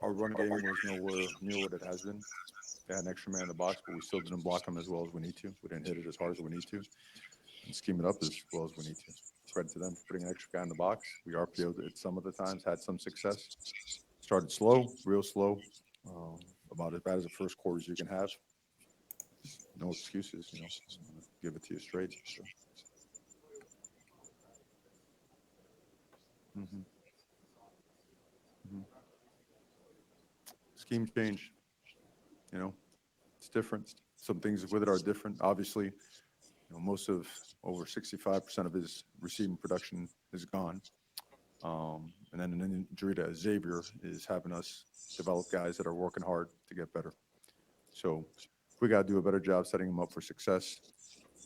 Our run game was nowhere near what it has been. They had an extra man in the box, but we still didn't block them as well as we need to. We didn't hit it as hard as we need to, and scheme it up as well as we need to. Credit to them for putting an extra guy in the box. We RPO'd it some of the times, had some success. Started slow, real slow, about as bad as the first quarter as you can have. No excuses, give it to you straight. So. hmm hmm Scheme change, you know, it's different. Some things with it are different. Obviously, most of over 65% of his receiving production is gone. And then an injury to Xavier is having us develop guys that are working hard to get better. So we got to do a better job setting them up for success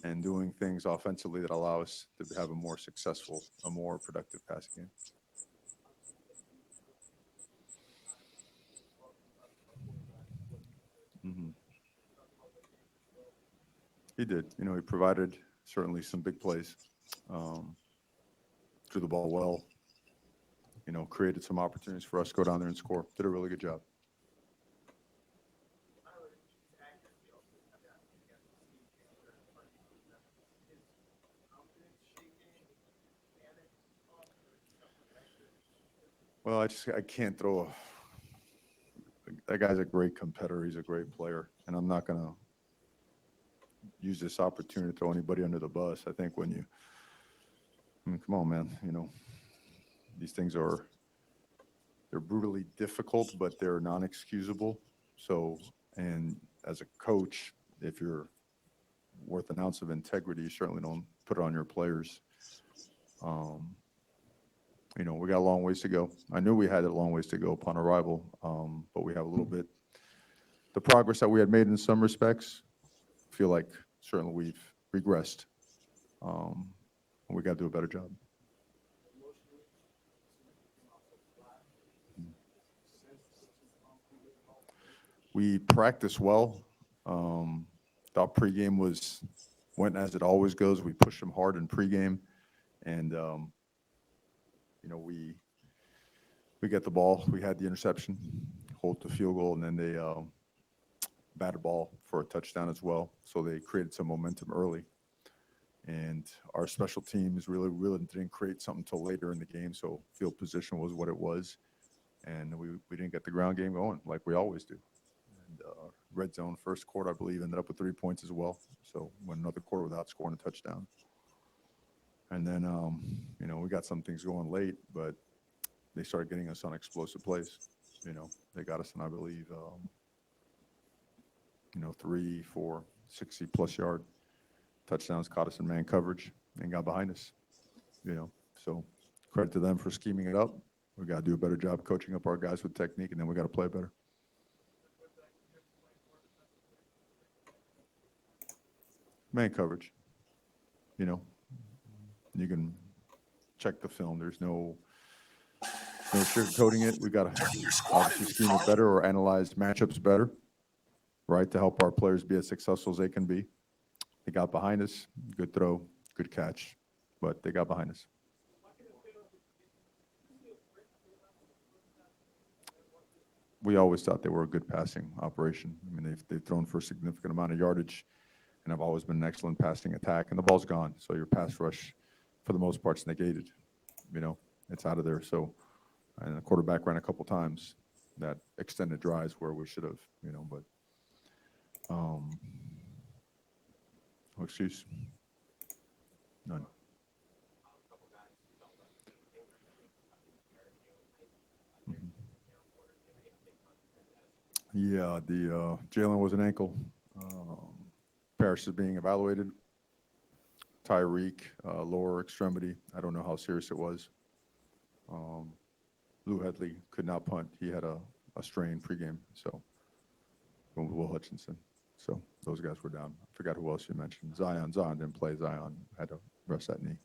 and doing things offensively that allow us to have a more successful, a more productive passing game. hmm He did. He provided certainly some big plays, um, threw the ball well, created some opportunities for us to go down there and score. Did a really good job. Well, I can't throw that guy's a great competitor. He's a great player, and I'm not gonna use this opportunity to throw anybody under the bus. I think come on, man. These things they're brutally difficult, but they're non-excusable. So, and as a coach, if you're worth an ounce of integrity, you certainly don't put it on your players. Um, we got a long ways to go. I knew we had a long ways to go upon arrival, but we have a little bit. The progress that we had made in some respects, I feel like certainly we've regressed. Um, and we got to do a better job. We practiced well. Thought pregame went as it always goes. We pushed them hard in pregame, and we get the ball. We had the interception, hold the field goal, and then they batted ball for a touchdown as well. So they created some momentum early. And our special teams really didn't create something until later in the game. So field position was what it was, and we didn't get the ground game going like we always do. And red zone first quarter, I believe, ended up with 3 points as well. So went another quarter without scoring a touchdown. And then we got some things going late, but they started getting us on explosive plays. They got us on, I believe, 3, 4, 60-plus yard touchdowns, caught us in man coverage, and got behind us. So credit to them for scheming it up. We got to do a better job coaching up our guys with technique, and then we got to play better. Man coverage. You can check the film. There's no sugarcoating it. We got to obviously scheme it better or analyze matchups better, right, to help our players be as successful as they can be. They got behind us. Good throw, good catch, but they got behind us. We always thought they were a good passing operation. I mean, they've thrown for a significant amount of yardage, and have always been an excellent passing attack. And the ball's gone, so your pass rush, for the most part, is negated. It's out of there. So, and the quarterback ran a couple times that extended drives where we should have. But no excuse, none. Mhm. Yeah, the Jalen was an ankle. Um, Parrish is being evaluated. Tyreek, lower extremity. I don't know how serious it was. Um, Lou Headley could not punt. He had a strain pregame. So, Will Hutchinson. So those guys were down. I forgot who else you mentioned. Zion didn't play. Zion had to rest that knee.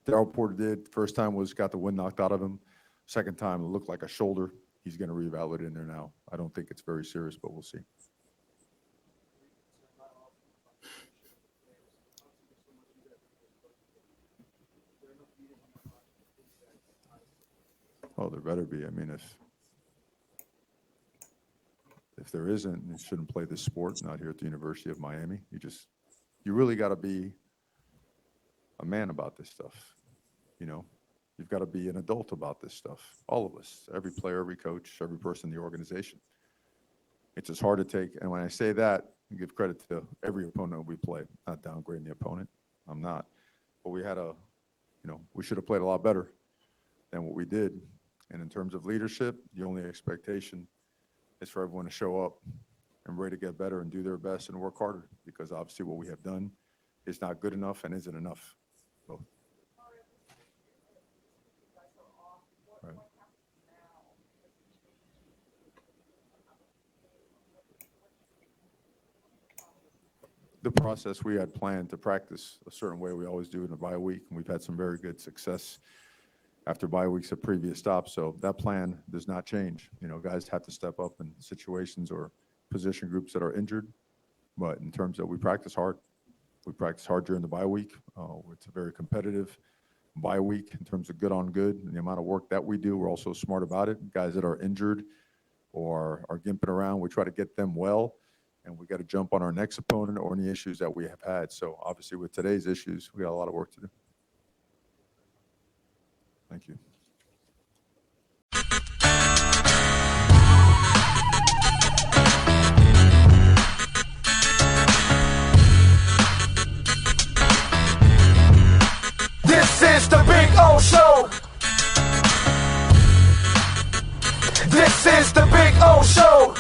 Darryl Porter did. First time got the wind knocked out of him. Second time it looked like a shoulder. He's going to reevaluate it in there now. I don't think it's very serious, but we'll see. Oh, there better be. I mean, if there isn't, you shouldn't play this sport, not here at the University of Miami. You really got to be a man about this stuff, you know? You've got to be an adult about this stuff. All of us, every player, every coach, every person in the organization. It's just hard to take, and when I say that, I give credit to every opponent we play, not downgrading the opponent. I'm not. But we should have played a lot better than what we did. And in terms of leadership, the only expectation is for everyone to show up and ready to get better and do their best and work harder, because obviously what we have done is not good enough and isn't enough. So, right. The process we had planned to practice a certain way we always do in a bye week, and we've had some very good success after bye weeks of previous stops. So that plan does not change. You know, guys have to step up in situations or position groups that are injured. But in terms of, we practice hard. We practice hard during the bye week. It's a very competitive bye week in terms of good on good and the amount of work that we do. We're also smart about it. Guys that are injured or are gimping around, we try to get them well. And we got to jump on our next opponent or any issues that we have had. So obviously with today's issues, we got a lot of work to do. Thank you. This is the Big O Show. This is the Big O Show.